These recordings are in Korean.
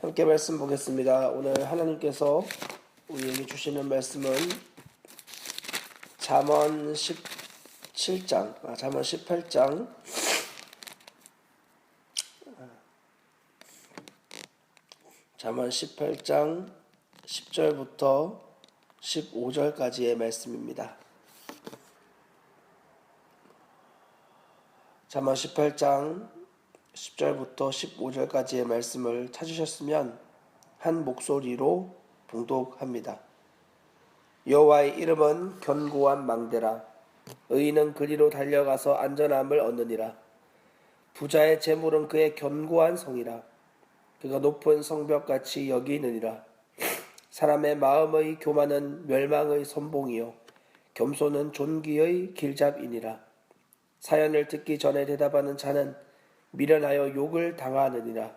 함께 말씀 보겠습니다. 오늘 하나님께서 우리에게 주시는 말씀은 잠언 18장 10절부터 15절까지의 말씀입니다. 잠언 18장 10절부터 15절까지의 말씀을 찾으셨으면 한 목소리로 봉독합니다. 여호와의 이름은 견고한 망대라. 의인은 그리로 달려가서 안전함을 얻느니라. 부자의 재물은 그의 견고한 성이라. 그가 높은 성벽같이 여기느니라. 사람의 마음의 교만은 멸망의 선봉이요 겸손은 존귀의 길잡이니라. 사연을 듣기 전에 대답하는 자는 미련하여 욕을 당하느니라.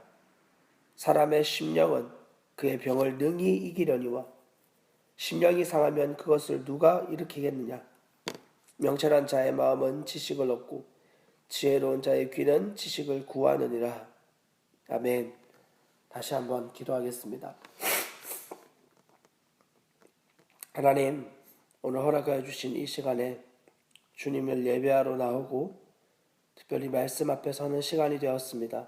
사람의 심령은 그의 병을 능히 이기려니와 심령이 상하면 그것을 누가 일으키겠느냐. 명철한 자의 마음은 지식을 얻고 지혜로운 자의 귀는 지식을 구하느니라. 아멘. 다시 한번 기도하겠습니다. 하나님, 오늘 허락하여 주신 이 시간에 주님을 예배하러 나오고 특별히 말씀 앞에 서는 시간이 되었습니다.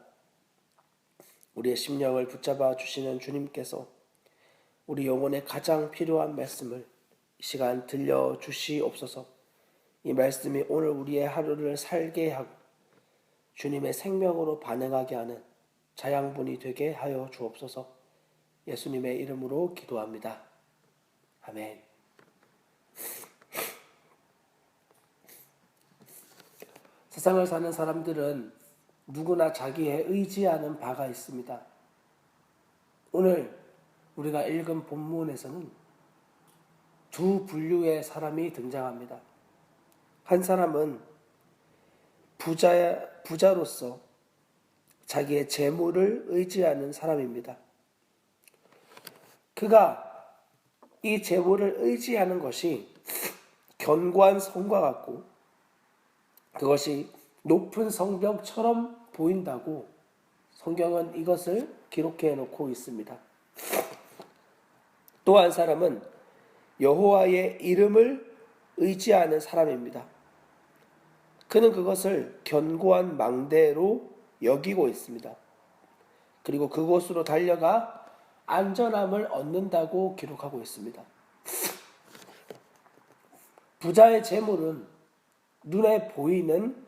우리의 심령을 붙잡아 주시는 주님께서 우리 영혼에 가장 필요한 말씀을 이 시간 들려주시옵소서. 이 말씀이 오늘 우리의 하루를 살게 하고 주님의 생명으로 반응하게 하는 자양분이 되게 하여 주옵소서. 예수님의 이름으로 기도합니다. 아멘. 세상을 사는 사람들은 누구나 자기의 의지하는 바가 있습니다. 오늘 우리가 읽은 본문에서는 두 분류의 사람이 등장합니다. 한 사람은 부자로서 자기의 재물을 의지하는 사람입니다. 그가 이 재물을 의지하는 것이 견고한 성과 같고 그것이 높은 성벽처럼 보인다고 성경은 이것을 기록해 놓고 있습니다. 또 한 사람은 여호와의 이름을 의지하는 사람입니다. 그는 그것을 견고한 망대로 여기고 있습니다. 그리고 그곳으로 달려가 안전함을 얻는다고 기록하고 있습니다. 부자의 재물은 눈에 보이는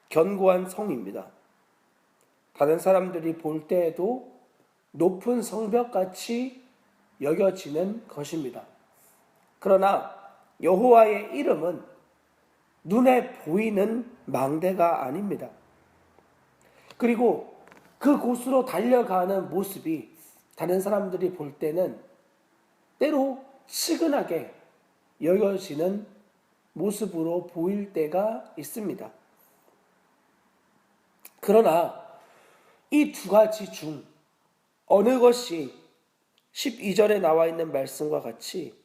견고한 성입니다. 다른 사람들이 볼 때에도 높은 성벽같이 여겨지는 것입니다. 그러나 여호와의 이름은 눈에 보이는 망대가 아닙니다. 그리고 그곳으로 달려가는 모습이 다른 사람들이 볼 때는 때로 시근하게 여겨지는 모습으로 보일 때가 있습니다. 그러나 이 두 가지 중 어느 것이 12절에 나와 있는 말씀과 같이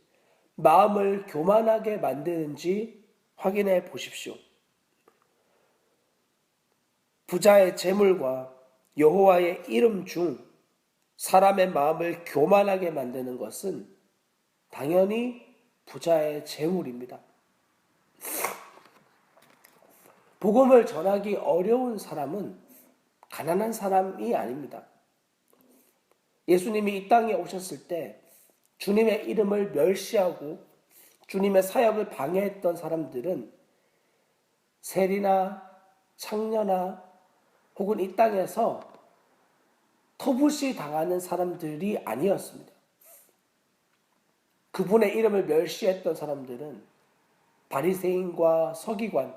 마음을 교만하게 만드는지 확인해 보십시오. 부자의 재물과 여호와의 이름 중 사람의 마음을 교만하게 만드는 것은 당연히 부자의 재물입니다. 복음을 전하기 어려운 사람은 가난한 사람이 아닙니다. 예수님이 이 땅에 오셨을 때 주님의 이름을 멸시하고 주님의 사역을 방해했던 사람들은 세리나 창녀나 혹은 이 땅에서 터부시 당하는 사람들이 아니었습니다. 그분의 이름을 멸시했던 사람들은 바리새인과 서기관,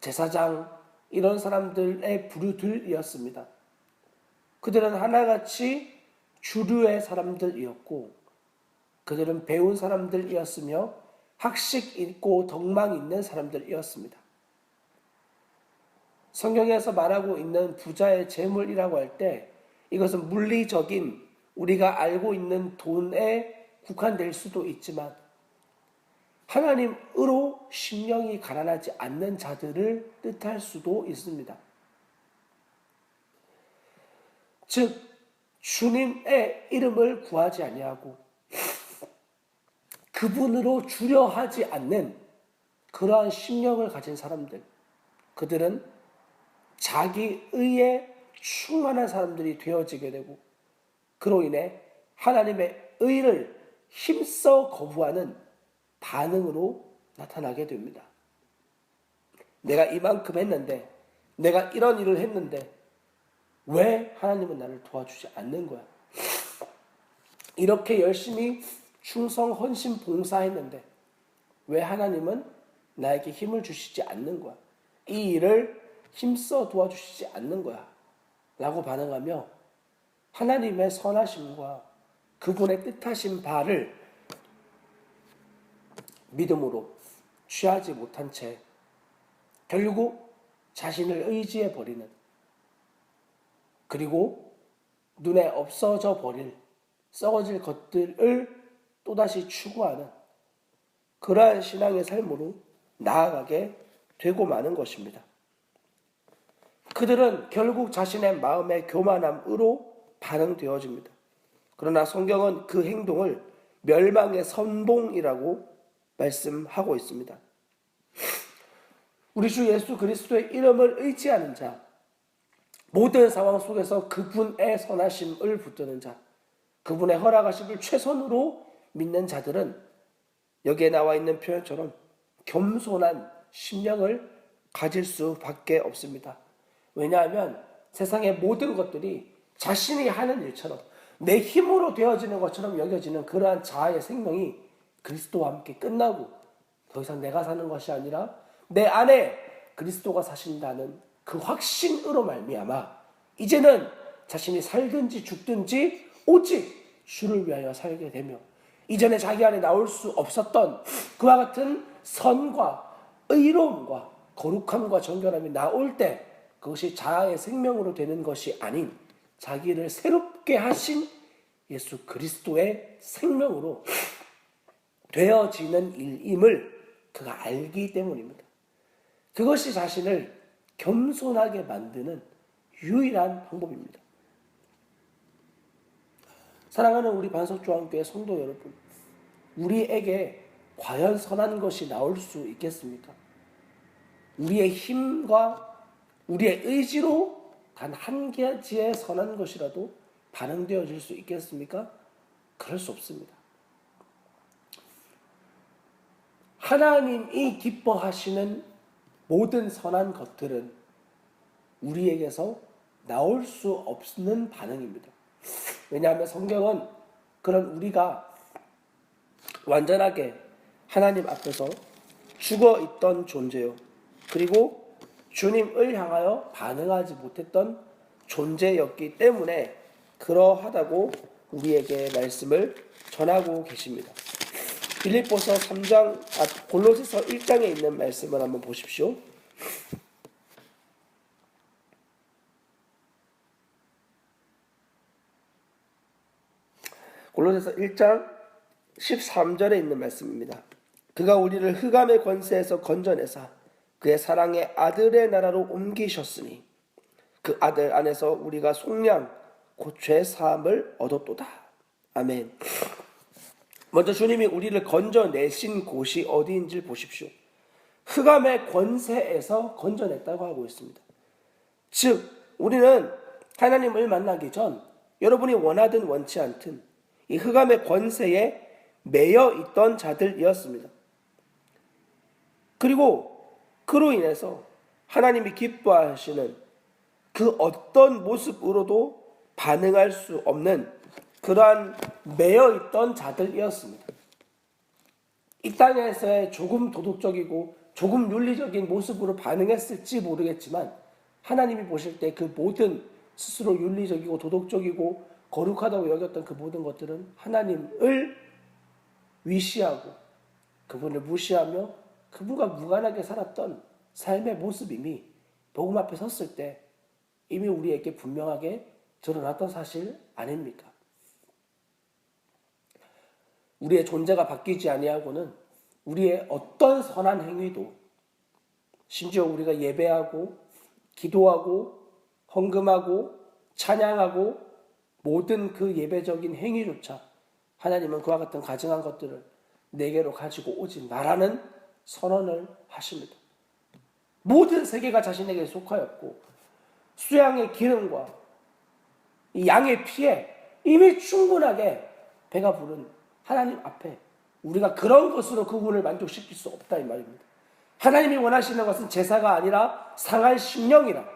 제사장 이런 사람들의 부류들이었습니다. 그들은 하나같이 주류의 사람들이었고 그들은 배운 사람들이었으며 학식 있고 덕망 있는 사람들이었습니다. 성경에서 말하고 있는 부자의 재물이라고 할 때 이것은 물리적인 우리가 알고 있는 돈에 국한될 수도 있지만 하나님으로 심령이 가난하지 않는 자들을 뜻할 수도 있습니다. 즉 주님의 이름을 구하지 아니하고 그분으로 주려 하지 않는 그러한 심령을 가진 사람들, 그들은 자기 의에 충만한 사람들이 되어지게 되고 그로 인해 하나님의 의를 힘써 거부하는 반응으로 나타나게 됩니다. 내가 이만큼 했는데, 내가 이런 일을 했는데 왜 하나님은 나를 도와주지 않는 거야? 이렇게 열심히 충성, 헌신, 봉사했는데 왜 하나님은 나에게 힘을 주시지 않는 거야? 이 일을 힘써 도와주시지 않는 거야 라고 반응하며 하나님의 선하심과 그분의 뜻하신 바를 믿음으로 취하지 못한 채 결국 자신을 의지해 버리는, 그리고 눈에 없어져 버릴 썩어질 것들을 또다시 추구하는 그러한 신앙의 삶으로 나아가게 되고 마는 것입니다. 그들은 결국 자신의 마음의 교만함으로 반응되어집니다. 그러나 성경은 그 행동을 멸망의 선봉이라고 말씀하고 있습니다. 우리 주 예수 그리스도의 이름을 의지하는 자, 모든 상황 속에서 그분의 선하심을 붙드는 자, 그분의 허락하심을 최선으로 믿는 자들은 여기에 나와 있는 표현처럼 겸손한 심령을 가질 수밖에 없습니다. 왜냐하면 세상의 모든 것들이 자신이 하는 일처럼 내 힘으로 되어지는 것처럼 여겨지는 그러한 자아의 생명이 그리스도와 함께 끝나고 더 이상 내가 사는 것이 아니라 내 안에 그리스도가 사신다는 그 확신으로 말미암아 이제는 자신이 살든지 죽든지 오직 주를 위하여 살게 되며 이전에 자기 안에 나올 수 없었던 그와 같은 선과 의로움과 거룩함과 정결함이 나올 때 그것이 자아의 생명으로 되는 것이 아닌 자기를 새롭게 하신 예수 그리스도의 생명으로 되어지는 일임을 그가 알기 때문입니다. 그것이 자신을 겸손하게 만드는 유일한 방법입니다. 사랑하는 우리 반석조항교회 성도 여러분, 우리에게 과연 선한 것이 나올 수 있겠습니까? 우리의 힘과 우리의 의지로 단 한 가지의 선한 것이라도 반응되어질 수 있겠습니까? 그럴 수 없습니다. 하나님이 기뻐하시는 모든 선한 것들은 우리에게서 나올 수 없는 반응입니다. 왜냐하면 성경은 그런 우리가 완전하게 하나님 앞에서 죽어있던 존재요, 그리고 주님을 향하여 반응하지 못했던 존재였기 때문에 그러하다고 우리에게 말씀을 전하고 계십니다. 빌립보서 3장, 골로새서 1장에 있는 말씀을 한번 보십시오. 골로새서 1장 13절에 있는 말씀입니다. 그가 우리를 흑암의 권세에서 건져내사 그의 사랑의 아들의 나라로 옮기셨으니 그 아들 안에서 우리가 속량 곧 죄 사함을 얻었도다. 아멘. 먼저 주님이 우리를 건져내신 곳이 어디인지 보십시오. 흑암의 권세에서 건져냈다고 하고 있습니다. 즉 우리는 하나님을 만나기 전 여러분이 원하든 원치 않든 이 흑암의 권세에 매여 있던 자들이었습니다. 그리고 그로 인해서 하나님이 기뻐하시는 그 어떤 모습으로도 반응할 수 없는 그러한 매여 있던 자들이었습니다. 이 땅에서의 조금 도덕적이고 조금 윤리적인 모습으로 반응했을지 모르겠지만 하나님이 보실 때 그 모든 스스로 윤리적이고 도덕적이고 거룩하다고 여겼던 그 모든 것들은 하나님을 위시하고 그분을 무시하며 그분과 무관하게 살았던 삶의 모습임이 복음 앞에 섰을 때 이미 우리에게 분명하게 드러났던 사실 아닙니까? 우리의 존재가 바뀌지 아니하고는 우리의 어떤 선한 행위도, 심지어 우리가 예배하고 기도하고 헌금하고 찬양하고 모든 그 예배적인 행위조차 하나님은 그와 같은 가증한 것들을 내게로 가지고 오지 말라는 선언을 하십니다. 모든 세계가 자신에게 속하였고 수양의 기름과 이 양의 피에 이미 충분하게 배가 부른 하나님 앞에 우리가 그런 것으로 그분을 만족시킬 수 없다 이 말입니다. 하나님이 원하시는 것은 제사가 아니라 상할 심령이라.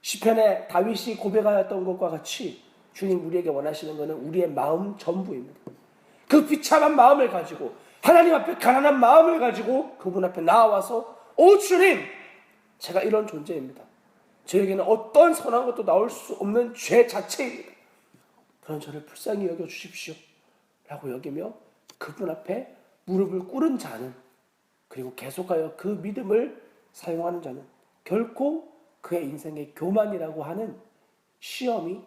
시편에 다윗이 고백하였던 것과 같이 주님 우리에게 원하시는 것은 우리의 마음 전부입니다. 그 비참한 마음을 가지고 하나님 앞에 가난한 마음을 가지고 그분 앞에 나와서 오 주님, 제가 이런 존재입니다. 저에게는 어떤 선한 것도 나올 수 없는 죄 자체입니다. 그런 저를 불쌍히 여겨주십시오 라고 여기며 그분 앞에 무릎을 꿇은 자는, 그리고 계속하여 그 믿음을 사용하는 자는 결코 그의 인생의 교만이라고 하는 시험이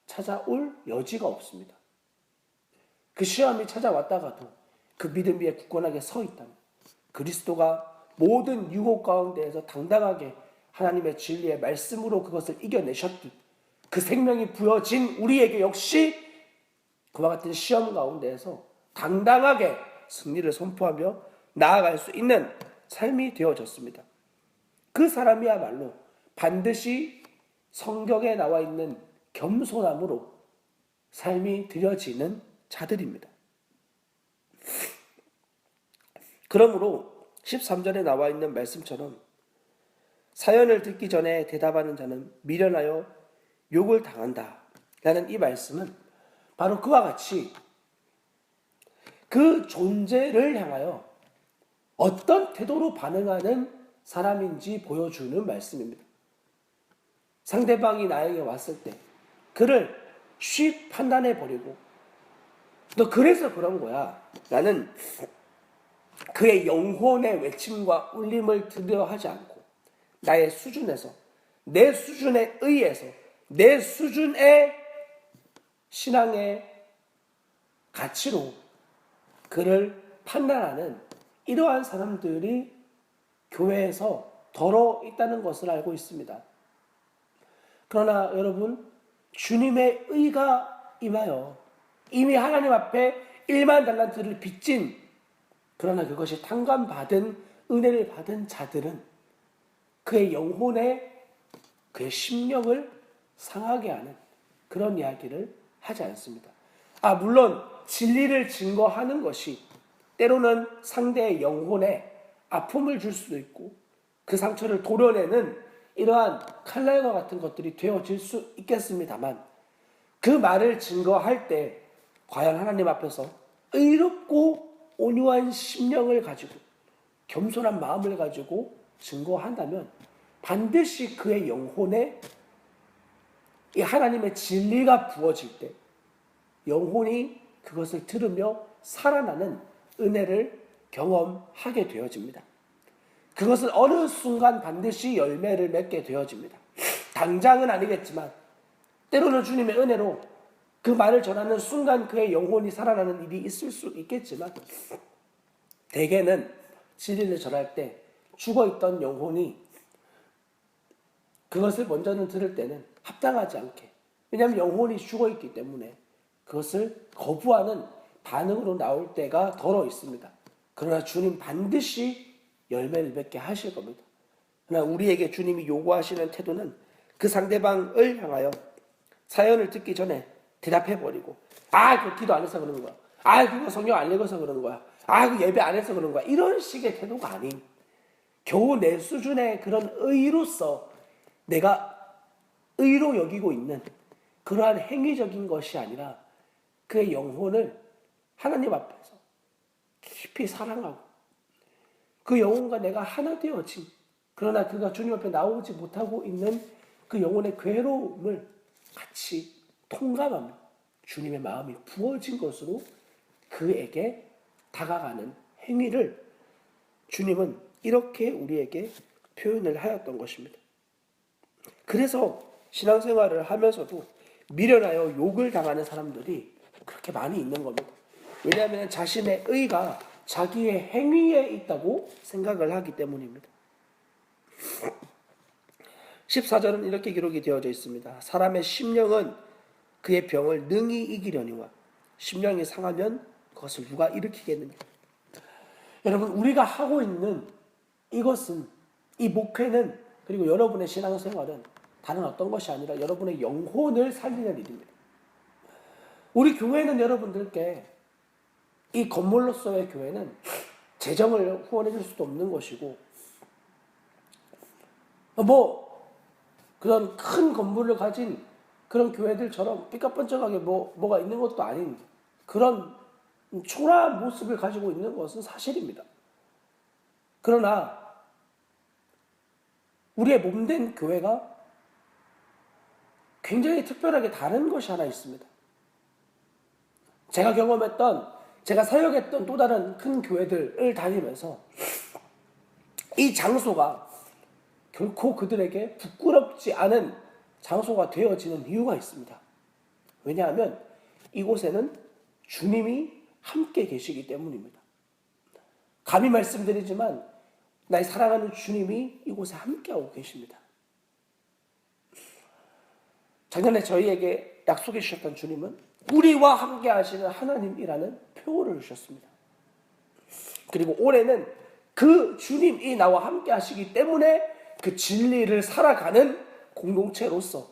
찾아올 여지가 없습니다. 그 시험이 찾아왔다가도 그 믿음 위에 굳건하게 서 있다면 그리스도가 모든 유혹 가운데에서 당당하게 하나님의 진리의 말씀으로 그것을 이겨내셨듯 그 생명이 부여진 우리에게 역시 그와 같은 시험 가운데에서 당당하게 승리를 선포하며 나아갈 수 있는 삶이 되어졌습니다. 그 사람이야말로 반드시 성경에 나와 있는 겸손함으로 삶이 드려지는 자들입니다. 그러므로 13절에 나와 있는 말씀처럼 사연을 듣기 전에 대답하는 자는 미련하여 욕을 당한다 라는 이 말씀은 바로 그와 같이 그 존재를 향하여 어떤 태도로 반응하는 사람인지 보여주는 말씀입니다. 상대방이 나에게 왔을 때 그를 쉽 판단해버리고 너 그래서 그런 거야 라는 그의 영혼의 외침과 울림을 들으려 하지 않고 나의 수준에서, 내 수준에 의해서, 내 수준의 신앙의 가치로 그를 판단하는 이러한 사람들이 교회에서 더러 있다는 것을 알고 있습니다. 그러나 여러분, 주님의 의가 임하여 이미 하나님 앞에 1만 달란트를 빚진, 그러나 그것이 탕감받은 은혜를 받은 자들은 그의 영혼에 그의 심령을 상하게 하는 그런 이야기를 하지 않습니다. 물론 진리를 증거하는 것이 때로는 상대의 영혼에 아픔을 줄 수도 있고 그 상처를 도려내는 이러한 칼날과 같은 것들이 되어질 수 있겠습니다만, 그 말을 증거할 때 과연 하나님 앞에서 의롭고 온유한 심령을 가지고 겸손한 마음을 가지고 증거한다면 반드시 그의 영혼에 이 하나님의 진리가 부어질 때 영혼이 그것을 들으며 살아나는 은혜를 경험하게 되어집니다. 그것은 어느 순간 반드시 열매를 맺게 되어집니다. 당장은 아니겠지만 때로는 주님의 은혜로 그 말을 전하는 순간 그의 영혼이 살아나는 일이 있을 수 있겠지만, 대개는 진리를 전할 때 죽어있던 영혼이 그것을 먼저는 들을 때는 합당하지 않게, 왜냐하면 영혼이 죽어있기 때문에 그것을 거부하는 반응으로 나올 때가 더러 있습니다. 그러나 주님 반드시 열매를 맺게 하실 겁니다. 그러나 우리에게 주님이 요구하시는 태도는 그 상대방을 향하여 사연을 듣기 전에 대답해버리고, 그거 기도 안 해서 그런 거야, 그거 성경 안 읽어서 그런 거야, 그 예배 안 해서 그런 거야, 이런 식의 태도가 아닌 겨우 내 수준의 그런 의로서 내가 의로 여기고 있는 그러한 행위적인 것이 아니라 그의 영혼을 하나님 앞에서 깊이 사랑하고 그 영혼과 내가 하나 되어진, 그러나 그가 주님 앞에 나오지 못하고 있는 그 영혼의 괴로움을 같이 통감하며 주님의 마음이 부어진 것으로 그에게 다가가는 행위를 주님은 이렇게 우리에게 표현을 하였던 것입니다. 그래서 신앙생활을 하면서도 미련하여 욕을 당하는 사람들이 그렇게 많이 있는 겁니다. 왜냐하면 자신의 의가 자기의 행위에 있다고 생각을 하기 때문입니다. 14절은 이렇게 기록이 되어져 있습니다. 사람의 심령은 그의 병을 능히 이기려니와 심령이 상하면 그것을 누가 일으키겠느냐. 여러분, 우리가 하고 있는 이것은, 이 목회는, 그리고 여러분의 신앙생활은 다른 어떤 것이 아니라 여러분의 영혼을 살리는 일입니다. 우리 교회는 여러분들께, 이 건물로서의 교회는 재정을 후원해 줄 수도 없는 것이고, 그런 큰 건물을 가진 그런 교회들처럼 삐까뻔쩍하게 뭐가 있는 것도 아닌 그런 초라한 모습을 가지고 있는 것은 사실입니다. 그러나 우리의 몸된 교회가 굉장히 특별하게 다른 것이 하나 있습니다. 제가 경험했던, 제가 사역했던 또 다른 큰 교회들을 다니면서 이 장소가 결코 그들에게 부끄럽지 않은 장소가 되어지는 이유가 있습니다. 왜냐하면 이곳에는 주님이 함께 계시기 때문입니다. 감히 말씀드리지만 나의 사랑하는 주님이 이곳에 함께하고 계십니다. 작년에 저희에게 약속해 주셨던 주님은 우리와 함께 하시는 하나님이라는 표어를 주셨습니다. 그리고 올해는 그 주님이 나와 함께 하시기 때문에 그 진리를 살아가는 공동체로서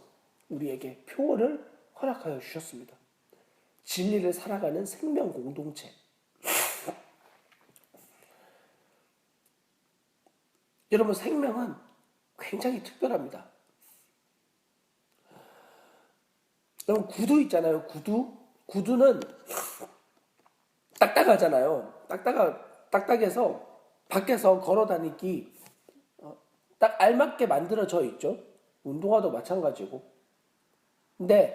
우리에게 표어를 허락하여 주셨습니다. 진리를 살아가는 생명 공동체. 여러분, 생명은 굉장히 특별합니다. 여러분, 구두 있잖아요. 구두는 딱딱하잖아요. 딱딱해서 밖에서 걸어 다니기 딱 알맞게 만들어져 있죠. 운동화도 마찬가지고. 근데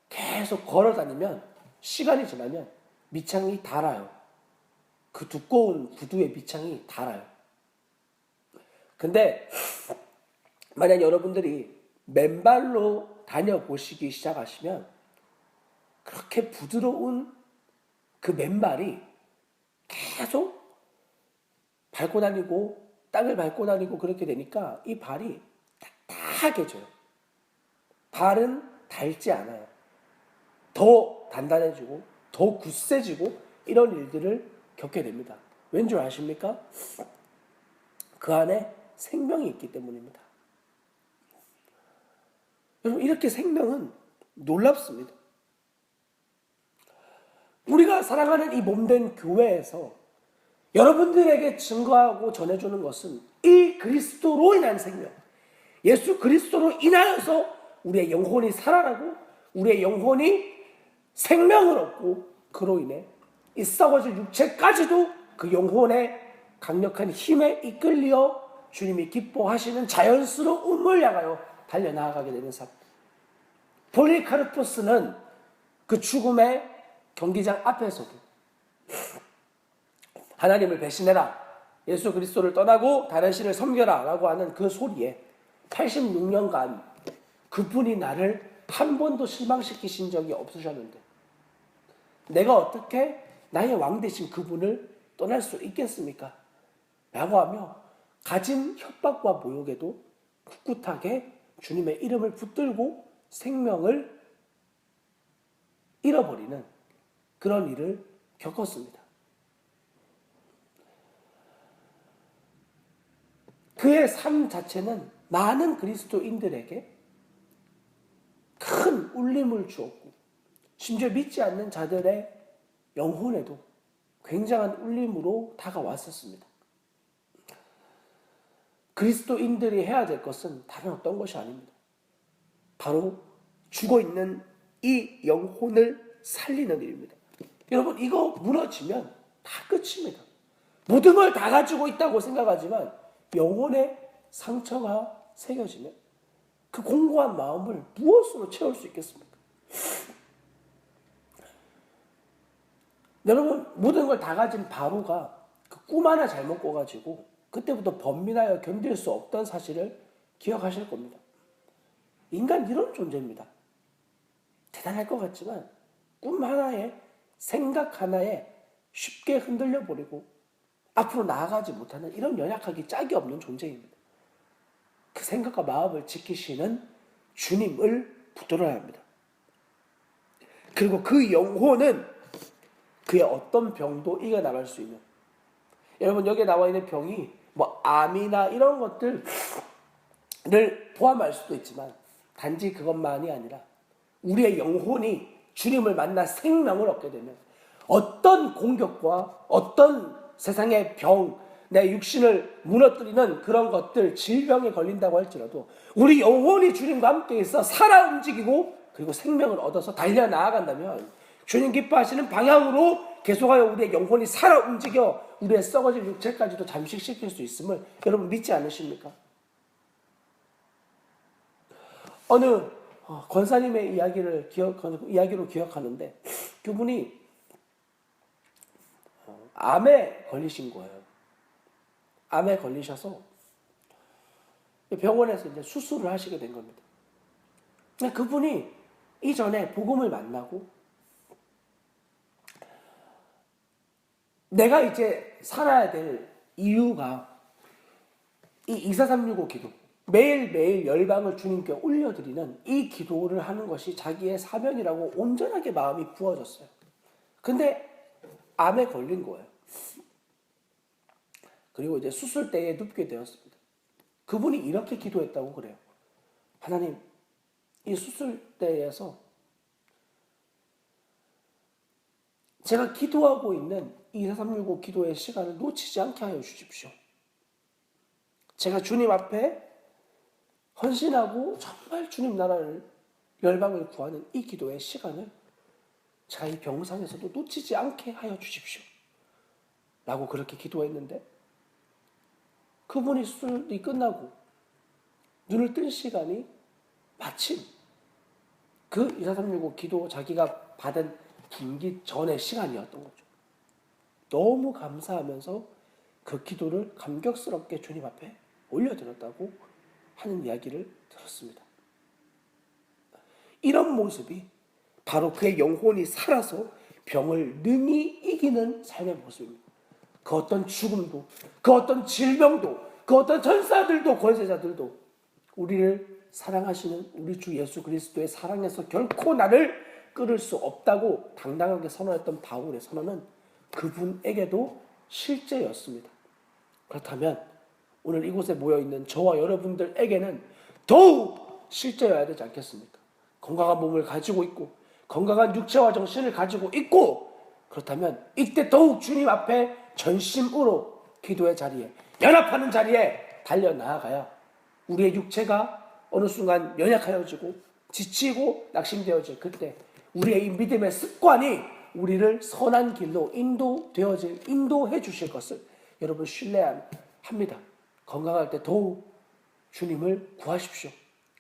계속 걸어 다니면, 시간이 지나면 밑창이 닳아요. 그 두꺼운 구두의 밑창이 닳아요. 근데 만약 여러분들이 맨발로 다녀보시기 시작하시면 그렇게 부드러운 그 맨발이 계속 밟고 다니고 땅을 밟고 다니고 그렇게 되니까 이 발이 딱딱해져요. 발은 닳지 않아요. 더 단단해지고 더 굳세지고 이런 일들을 겪게 됩니다. 왠 줄 아십니까? 그 안에 생명이 있기 때문입니다. 여러분, 이렇게 생명은 놀랍습니다. 우리가 사랑하는 이 몸된 교회에서 여러분들에게 증거하고 전해주는 것은 이 그리스도로 인한 생명, 예수 그리스도로 인하여서 우리의 영혼이 살아나고 우리의 영혼이 생명을 얻고 그로 인해 이 썩어질 육체까지도 그 영혼의 강력한 힘에 이끌려 주님이 기뻐하시는 자연스러움을 향하여 달려나가게 되는 삶. 폴리카르포스는 그 죽음의 경기장 앞에서도 하나님을 배신해라, 예수 그리스도를 떠나고 다른 신을 섬겨라 라고 하는 그 소리에 86년간 그분이 나를 한 번도 실망시키신 적이 없으셨는데 내가 어떻게 나의 왕 되신 그분을 떠날 수 있겠습니까? 라고 하며 가진 협박과 모욕에도 꿋꿋하게 주님의 이름을 붙들고 생명을 잃어버리는 그런 일을 겪었습니다. 그의 삶 자체는 많은 그리스도인들에게 큰 울림을 주었고 심지어 믿지 않는 자들의 영혼에도 굉장한 울림으로 다가왔었습니다. 그리스도인들이 해야 될 것은 다른 어떤 것이 아닙니다. 바로 죽어있는 이 영혼을 살리는 일입니다. 여러분, 이거 무너지면 다 끝입니다. 모든 걸 다 가지고 있다고 생각하지만 영혼의 상처가 새겨지면 그 공고한 마음을 무엇으로 채울 수 있겠습니까? 여러분, 모든 걸 다 가진 바로가 그 꿈 하나 잘못 꿔가지고 그때부터 번민하여 견딜 수 없던 사실을 기억하실 겁니다. 인간 이런 존재입니다. 대단할 것 같지만 꿈 하나에, 생각 하나에 쉽게 흔들려 버리고 앞으로 나아가지 못하는 이런 연약하기 짝이 없는 존재입니다. 그 생각과 마음을 지키시는 주님을 붙들어야 합니다. 그리고 그 영혼은 그의 어떤 병도 이겨나갈 수 있는, 여러분 여기에 나와 있는 병이 뭐 암이나 이런 것들을 포함할 수도 있지만 단지 그것만이 아니라 우리의 영혼이 주님을 만나 생명을 얻게 되면 어떤 공격과 어떤 세상의 병, 내 육신을 무너뜨리는 그런 것들, 질병에 걸린다고 할지라도 우리 영혼이 주님과 함께 있어 살아 움직이고 그리고 생명을 얻어서 달려나아간다면 주님 기뻐하시는 방향으로 계속하여 우리의 영혼이 살아 움직여 우리의 썩어질 육체까지도 잠식시킬 수 있음을 여러분 믿지 않으십니까? 어느 권사님의 이야기로 기억하는데, 그분이 암에 걸리신 거예요. 암에 걸리셔서 병원에서 이제 수술을 하시게 된 겁니다. 그분이 이전에 복음을 만나고 내가 이제 살아야 될 이유가 이 24365 기도, 매일매일 열방을 주님께 올려드리는 이 기도를 하는 것이 자기의 사명이라고 온전하게 마음이 부어졌어요. 근데 암에 걸린 거예요. 그리고 이제 수술대에 눕게 되었습니다. 그분이 이렇게 기도했다고 그래요. 하나님, 이 수술대에서 제가 기도하고 있는 24365 기도의 시간을 놓치지 않게 하여 주십시오. 제가 주님 앞에 헌신하고 정말 주님 나라를, 열방을 구하는 이 기도의 시간을 제가 이 병상에서도 놓치지 않게 하여 주십시오. 라고 그렇게 기도했는데, 그분이 수술이 끝나고 눈을 뜬 시간이 마침 그 24365 기도 자기가 받은 김기 전의 시간이었던 거죠. 너무 감사하면서 그 기도를 감격스럽게 주님 앞에 올려드렸다고 하는 이야기를 들었습니다. 이런 모습이 바로 그의 영혼이 살아서 병을 능히 이기는 삶의 모습입니다. 그 어떤 죽음도, 그 어떤 질병도, 그 어떤 전사들도, 권세자들도 우리를 사랑하시는 우리 주 예수 그리스도의 사랑에서 결코 나를 끊을 수 없다고 당당하게 선언했던 바울의 선언은 그분에게도 실제였습니다. 그렇다면 오늘 이곳에 모여있는 저와 여러분들에게는 더욱 실제여야 되지 않겠습니까? 건강한 몸을 가지고 있고 건강한 육체와 정신을 가지고 있고, 그렇다면 이때 더욱 주님 앞에 전심으로 기도의 자리에, 연합하는 자리에 달려나아가야 우리의 육체가 어느 순간 연약하여지고 지치고 낙심되어질 그때 우리의 이 믿음의 습관이 우리를 선한 길로 인도해 주실 것을 여러분 신뢰합니다. 건강할 때 더욱 주님을 구하십시오.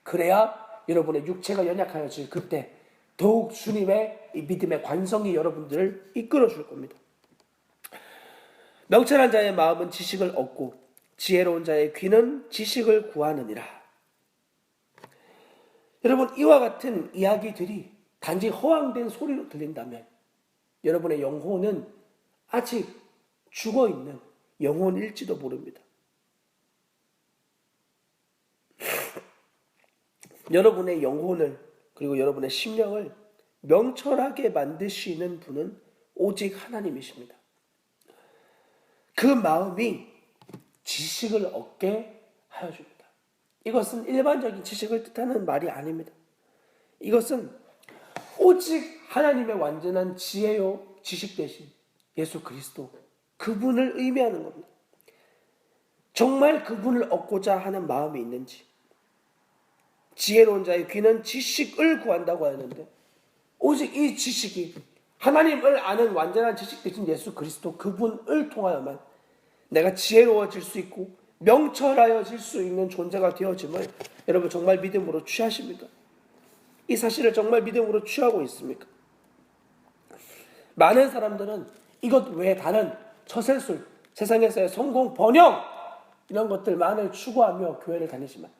그래야 여러분의 육체가 연약하여질 그때 더욱 주님의 이 믿음의 관성이 여러분들을 이끌어 줄 겁니다. 명철한 자의 마음은 지식을 얻고 지혜로운 자의 귀는 지식을 구하느니라. 여러분, 이와 같은 이야기들이 단지 허황된 소리로 들린다면 여러분의 영혼은 아직 죽어있는 영혼일지도 모릅니다. 여러분의 영혼을, 그리고 여러분의 심령을 명철하게 만드시는 분은 오직 하나님이십니다. 그 마음이 지식을 얻게 하여 줍니다. 이것은 일반적인 지식을 뜻하는 말이 아닙니다. 이것은 오직 하나님의 완전한 지혜요 지식 대신 예수 그리스도, 그분을 의미하는 겁니다. 정말 그분을 얻고자 하는 마음이 있는지, 지혜로운 자의 귀는 지식을 구한다고 하는데 오직 이 지식이 하나님을 아는 완전한 지식 대신 예수 그리스도, 그분을 통하여만 내가 지혜로워질 수 있고 명철하여질 수 있는 존재가 되어짐을 여러분 정말 믿음으로 취하십니까? 이 사실을 정말 믿음으로 취하고 있습니까? 많은 사람들은 이것 외에 다른 처세술, 세상에서의 성공, 번영 이런 것들만을 추구하며 교회를 다니지만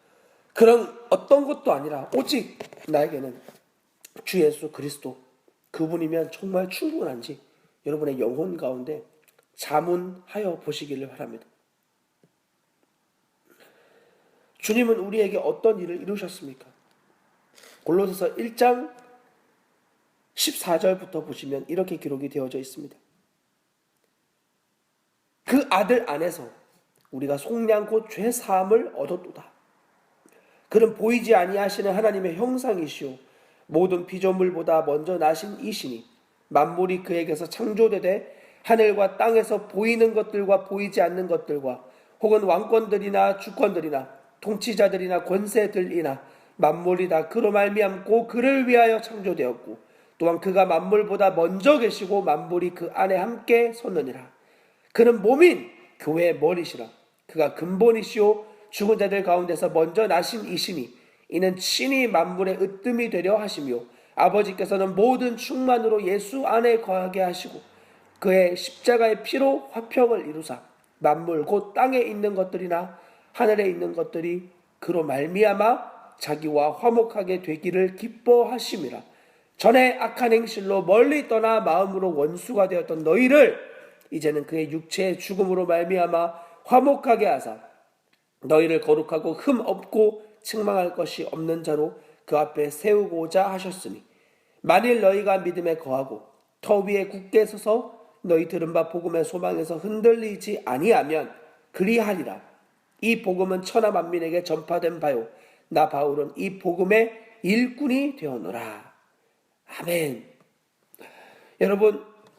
그런 어떤 것도 아니라 오직 나에게는 주 예수 그리스도, 그분이면 정말 충분한지 여러분의 영혼 가운데 자문하여 보시기를 바랍니다. 주님은 우리에게 어떤 일을 이루셨습니까? 골로새서 1장 14절부터 보시면 이렇게 기록이 되어져 있습니다. 그 아들 안에서 우리가 속량 곧 죄사함을 얻었도다. 그는 보이지 아니하시는 하나님의 형상이시오 모든 피조물보다 먼저 나신 이시니 만물이 그에게서 창조되되 하늘과 땅에서 보이는 것들과 보이지 않는 것들과 혹은 왕권들이나 주권들이나 통치자들이나 권세들이나 만물이 다 그로 말미암고 그를 위하여 창조되었고 또한 그가 만물보다 먼저 계시고 만물이 그 안에 함께 섰느니라. 그는 몸인 교회의 머리시라. 그가 근본이시오 죽은 자들 가운데서 먼저 나신 이시니 이는 친히 만물의 으뜸이 되려 하시며 아버지께서는 모든 충만으로 예수 안에 거하게 하시고 그의 십자가의 피로 화평을 이루사 만물 곧 땅에 있는 것들이나 하늘에 있는 것들이 그로 말미암아 자기와 화목하게 되기를 기뻐하심이라. 전에 악한 행실로 멀리 떠나 마음으로 원수가 되었던 너희를 이제는 그의 육체의 죽음으로 말미암아 화목하게 하사 너희를 거룩하고 흠 없고 책망할 것이 없는 자로 그 앞에 세우고자 하셨으니 만일 너희가 믿음에 거하고 터 위에 굳게 서서 너희 들은 바 복음의 소망에서 흔들리지 아니하면 그리하리라. 이 복음은 천하 만민에게 전파된 바요 나 바울은 이 복음의 일꾼이 되었노라. 아멘.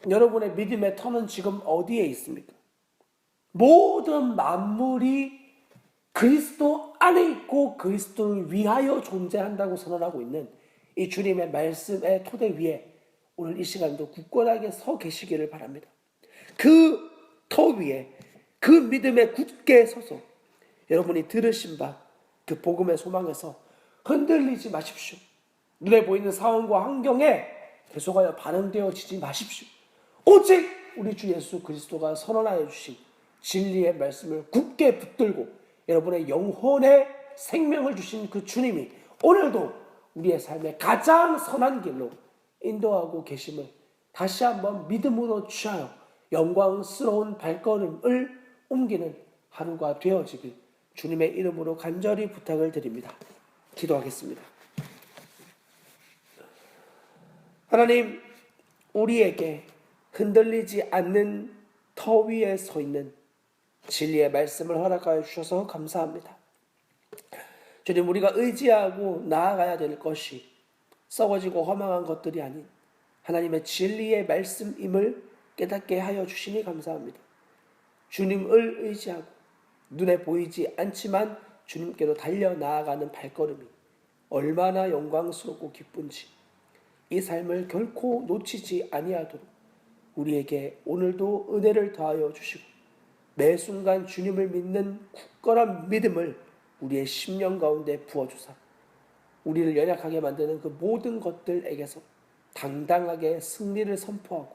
여러분의 믿음의 터는 지금 어디에 있습니까? 모든 만물이 그리스도 안에 있고 그리스도를 위하여 존재한다고 선언하고 있는 이 주님의 말씀의 토대 위에 오늘 이 시간도 굳건하게 서 계시기를 바랍니다. 그 터 위에 그 믿음에 굳게 서서 여러분이 들으신 바 그 복음의 소망에서 흔들리지 마십시오. 눈에 보이는 상황과 환경에 계속하여 반응되어지지 마십시오. 오직 우리 주 예수 그리스도가 선언하여 주신 진리의 말씀을 굳게 붙들고 여러분의 영혼의 생명을 주신 그 주님이 오늘도 우리의 삶의 가장 선한 길로 인도하고 계심을 다시 한번 믿음으로 취하여 영광스러운 발걸음을 옮기는 하루가 되어지길 주님의 이름으로 간절히 부탁을 드립니다. 기도하겠습니다. 하나님, 우리에게 흔들리지 않는 터 위에 서 있는 진리의 말씀을 허락하여 주셔서 감사합니다. 주님, 우리가 의지하고 나아가야 될 것이 썩어지고 허망한 것들이 아닌 하나님의 진리의 말씀임을 깨닫게 하여 주시니 감사합니다. 주님을 의지하고 눈에 보이지 않지만 주님께로 달려나아가는 발걸음이 얼마나 영광스럽고 기쁜지 이 삶을 결코 놓치지 아니하도록 우리에게 오늘도 은혜를 더하여 주시고 매 순간 주님을 믿는 굳건한 믿음을 우리의 심령 가운데 부어주사 우리를 연약하게 만드는 그 모든 것들에게서 당당하게 승리를 선포하고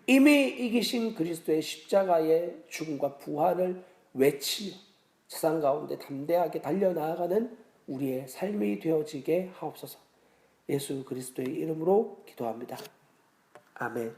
이미 이기신 그리스도의 십자가의 죽음과 부활을 외치며 세상 가운데 담대하게 달려나아가는 우리의 삶이 되어지게 하옵소서. 예수 그리스도의 이름으로 기도합니다. 아멘.